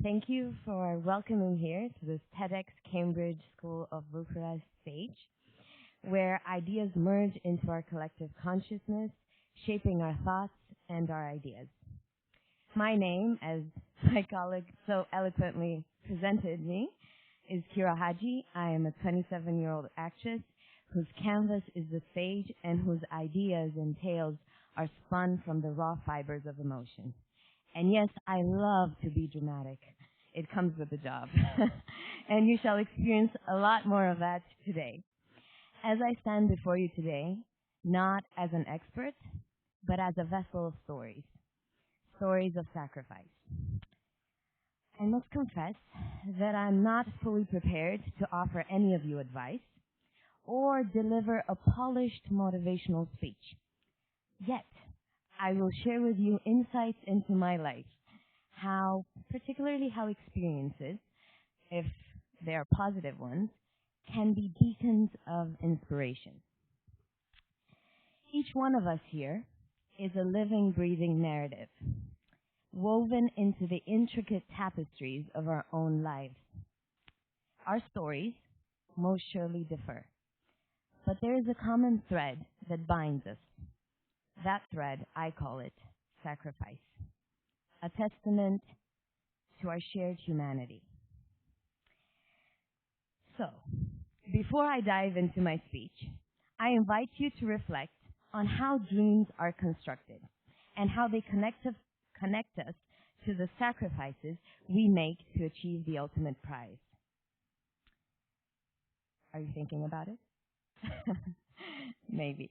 Thank you for welcoming here to this TEDx Cambridge School of Bucharest stage, where ideas merge into our collective consciousness, shaping our thoughts and our ideas. My name, as my colleague so eloquently presented me, is Kira Hagi. I am a 27-year-old actress whose canvas is the stage and whose ideas and tales are spun from the raw fibers of emotion. And yes, I love to be dramatic. It comes with the job. And you shall experience a lot more of that today. As I stand before you today, not as an expert, but as a vessel of stories. Stories of sacrifice. I must confess that I'm not fully prepared to offer any of you advice or deliver a polished motivational speech. Yet, I will share with you insights into my life, particularly how experiences, if they are positive ones, can be beacons of inspiration. Each one of us here is a living, breathing narrative, woven into the intricate tapestries of our own lives. Our stories most surely differ, but there is a common thread that binds us. That thread, I call it sacrifice, a testament to our shared humanity. So, before I dive into my speech, I invite you to reflect on how dreams are constructed and how they connect us to the sacrifices we make to achieve the ultimate prize. Are you thinking about it? Maybe.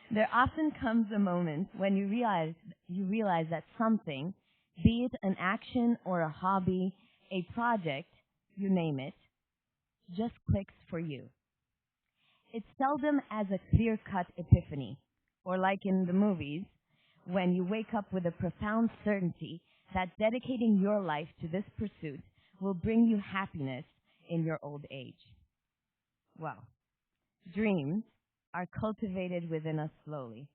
There often comes a moment when you realize that something, be it an action or a hobby, a project, you name it, just clicks for you. It's seldom as a clear-cut epiphany, or like in the movies, when you wake up with a profound certainty that dedicating your life to this pursuit will bring you happiness in your old age. Well, dreams are cultivated within us slowly.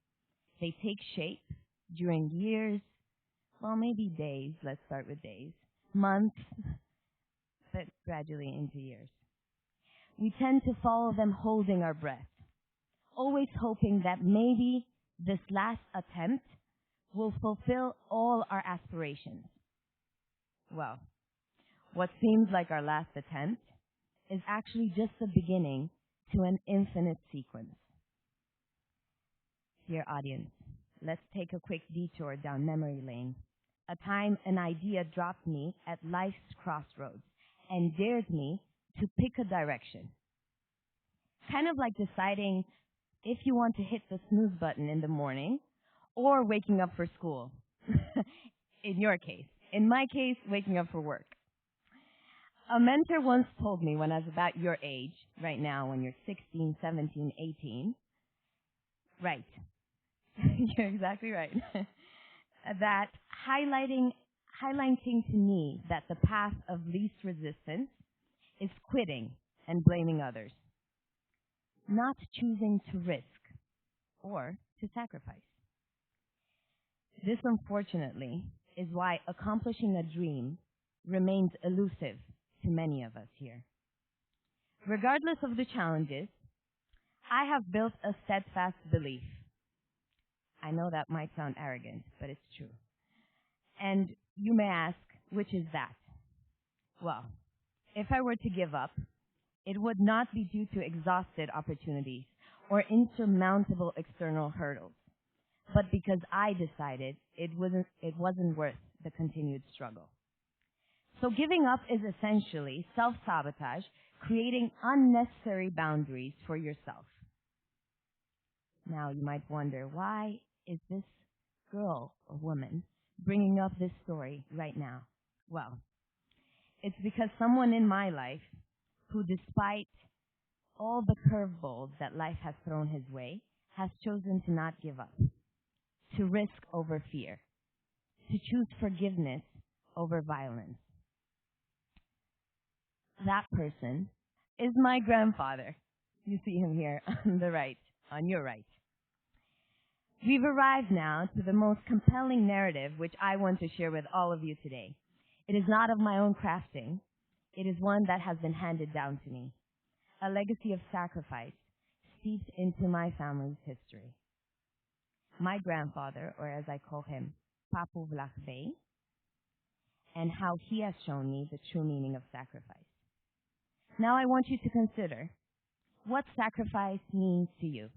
They take shape during years, well, maybe days, let's start with days, months, but gradually into years. We tend to follow them holding our breath, always hoping that maybe this last attempt will fulfill all our aspirations. Well, what seems like our last attempt is actually just the beginning to an infinite sequence. Dear audience, let's take a quick detour down memory lane, a time an idea dropped me at life's crossroads and dared me to pick a direction. Kind of like deciding if you want to hit the snooze button in the morning or waking up for school. In your case. In my case, waking up for work. A mentor once told me when I was about your age, right now when you're 16, 17, 18, right, you're exactly right, that highlighting to me that the path of least resistance is quitting and blaming others, not choosing to risk or to sacrifice. This, unfortunately, is why accomplishing a dream remains elusive to many of us here. Regardless of the challenges, I have built a steadfast belief. I know that might sound arrogant, but it's true. And you may ask, which is that? Well, if I were to give up, it would not be due to exhausted opportunities or insurmountable external hurdles, but because I decided it wasn't worth the continued struggle. So giving up is essentially self-sabotage, creating unnecessary boundaries for yourself. Now you might wonder, why is this girl or woman bringing up this story right now? Well, it's because someone in my life who, despite all the curveballs that life has thrown his way, has chosen to not give up, to risk over fear, to choose forgiveness over violence. That person is my grandfather. You see him here on the right, on your right. We've arrived now to the most compelling narrative which I want to share with all of you today. It is not of my own crafting. It is one that has been handed down to me, a legacy of sacrifice steeped into my family's history. My grandfather, or as I call him, Papu Vlachbey, and how he has shown me the true meaning of sacrifice. Now I want you to consider what sacrifice means to you.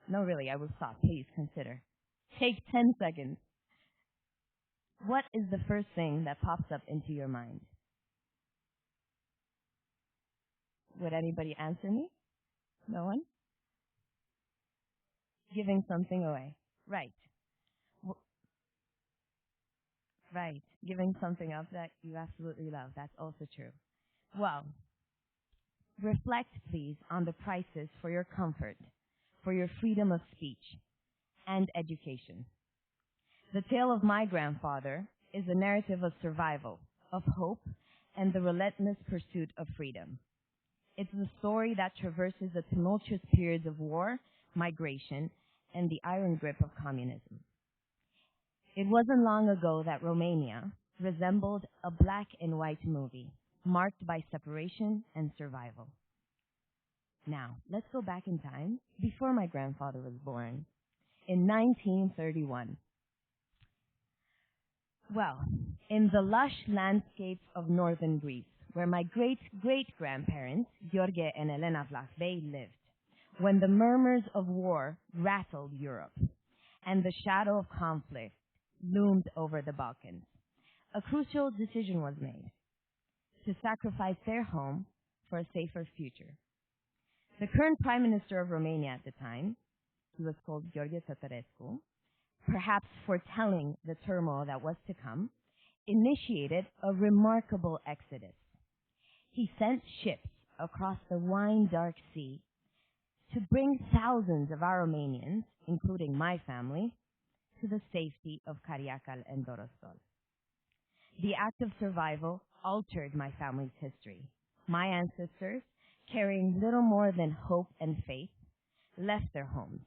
No, really, I will stop. Please consider. Take 10 seconds. What is the first thing that pops up into your mind? Would anybody answer me? No one? Giving something away. Right. Right. Giving something up that you absolutely love. That's also true. Well, reflect, please, on the prices for your comfort, for your freedom of speech, and education. The tale of my grandfather is a narrative of survival, of hope, and the relentless pursuit of freedom. It's the story that traverses the tumultuous periods of war, migration, and the iron grip of communism. It wasn't long ago that Romania resembled a black and white movie, marked by separation and survival. Now, let's go back in time, before my grandfather was born, in 1931. Well, in the lush landscapes of northern Greece, where my great-great-grandparents, Gheorghe and Elena Vlachbey, lived, when the murmurs of war rattled Europe, and the shadow of conflict loomed over the Balkans, a crucial decision was made: to sacrifice their home for a safer future. The current Prime Minister of Romania at the time, he was called Gheorghe Tătărescu, perhaps foretelling the turmoil that was to come, initiated a remarkable exodus. He sent ships across the wine-dark sea to bring thousands of our Romanians, including my family, to the safety of Cariacal and Dorostol. The act of survival altered my family's history. My ancestors, carrying little more than hope and faith, left their homes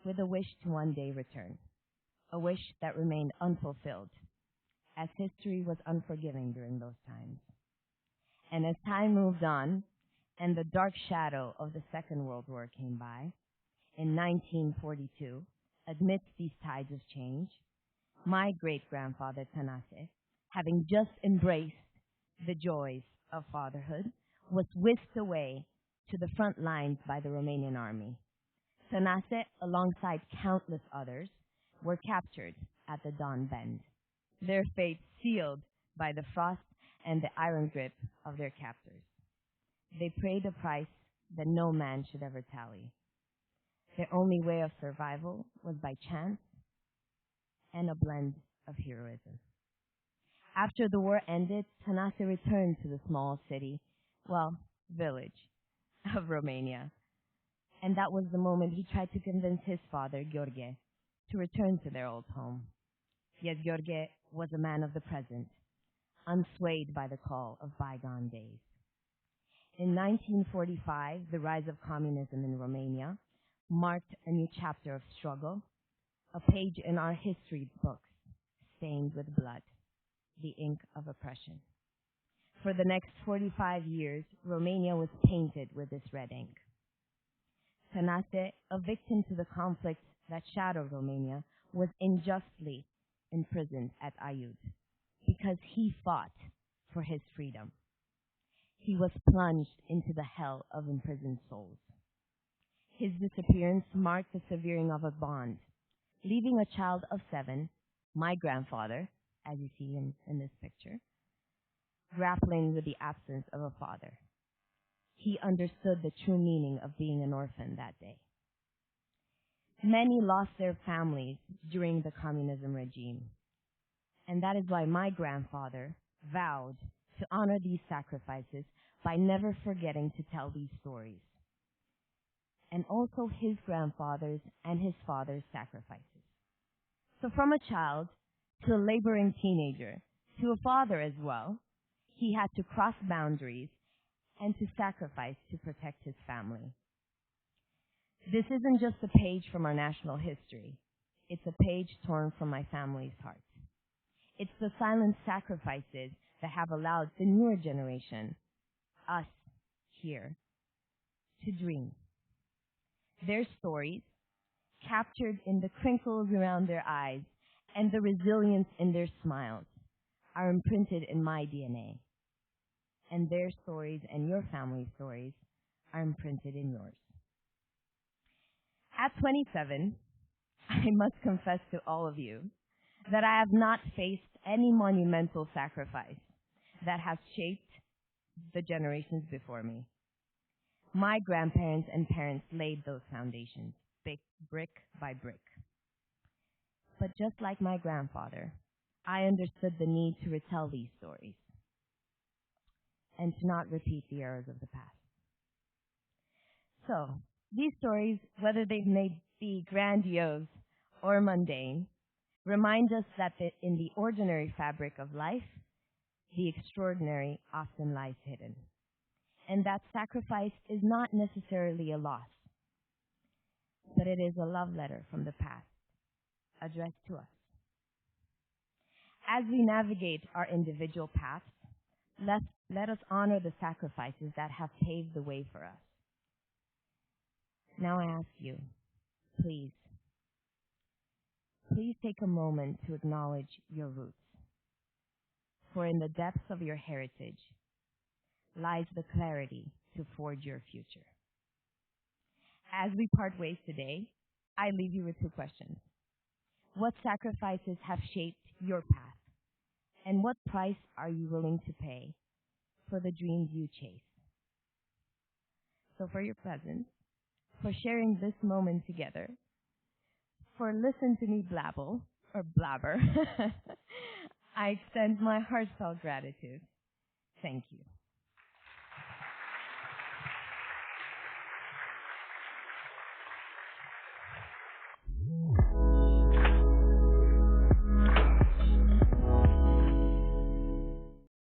with a wish to one day return, a wish that remained unfulfilled, as history was unforgiving during those times. And as time moved on, and the dark shadow of the Second World War came by, in 1942, amidst these tides of change, my great-grandfather Tănase, having just embraced the joys of fatherhood, was whisked away to the front lines by the Romanian army. Tănase, alongside countless others, were captured at the Don Bend, their fate sealed by the frost and the iron grip of their captors. They paid a price that no man should ever tally. Their only way of survival was by chance and a blend of heroism. After the war ended, Tănase returned to the small city, village of Romania. And that was the moment he tried to convince his father, Gheorghe, to return to their old home. Yet Gheorghe was a man of the present, unswayed by the call of bygone days. In 1945, the rise of communism in Romania marked a new chapter of struggle, a page in our history books stained with blood, the ink of oppression. For the next 45 years, Romania was painted with this red ink. Tănase, a victim to the conflicts that shadowed Romania, was unjustly imprisoned at Aiud because he fought for his freedom. He was plunged into the hell of imprisoned souls. His disappearance marked the severing of a bond, leaving a child of 7, my grandfather, as you see in this picture, grappling with the absence of a father. He understood the true meaning of being an orphan that day. Many lost their families during the communism regime, and that is why my grandfather vowed to honor these sacrifices by never forgetting to tell these stories, and also his grandfather's and his father's sacrifices. So from a child to a laboring teenager to a father as well, he had to cross boundaries and to sacrifice to protect his family. This isn't just a page from our national history. It's a page torn from my family's heart. It's the silent sacrifices that have allowed the newer generation, us here, to dream. Their stories, captured in the crinkles around their eyes and the resilience in their smiles, are imprinted in my DNA. And their stories and your family stories are imprinted in yours. At 27, I must confess to all of you that I have not faced any monumental sacrifice that has shaped the generations before me. My grandparents and parents laid those foundations, brick by brick. But just like my grandfather, I understood the need to retell these stories and to not repeat the errors of the past. So, these stories, whether they may be grandiose or mundane, remind us that in the ordinary fabric of life, the extraordinary often lies hidden. And that sacrifice is not necessarily a loss, but it is a love letter from the past addressed to us. As we navigate our individual paths, let us honor the sacrifices that have paved the way for us. Now I ask you, please take a moment to acknowledge your roots. For in the depths of your heritage lies the clarity to forge your future. As we part ways today, I leave you with two questions. What sacrifices have shaped your path? And what price are you willing to pay for the dreams you chase? So for your presence, for sharing this moment together, for listening to me blabber, I extend my heartfelt gratitude. Thank you.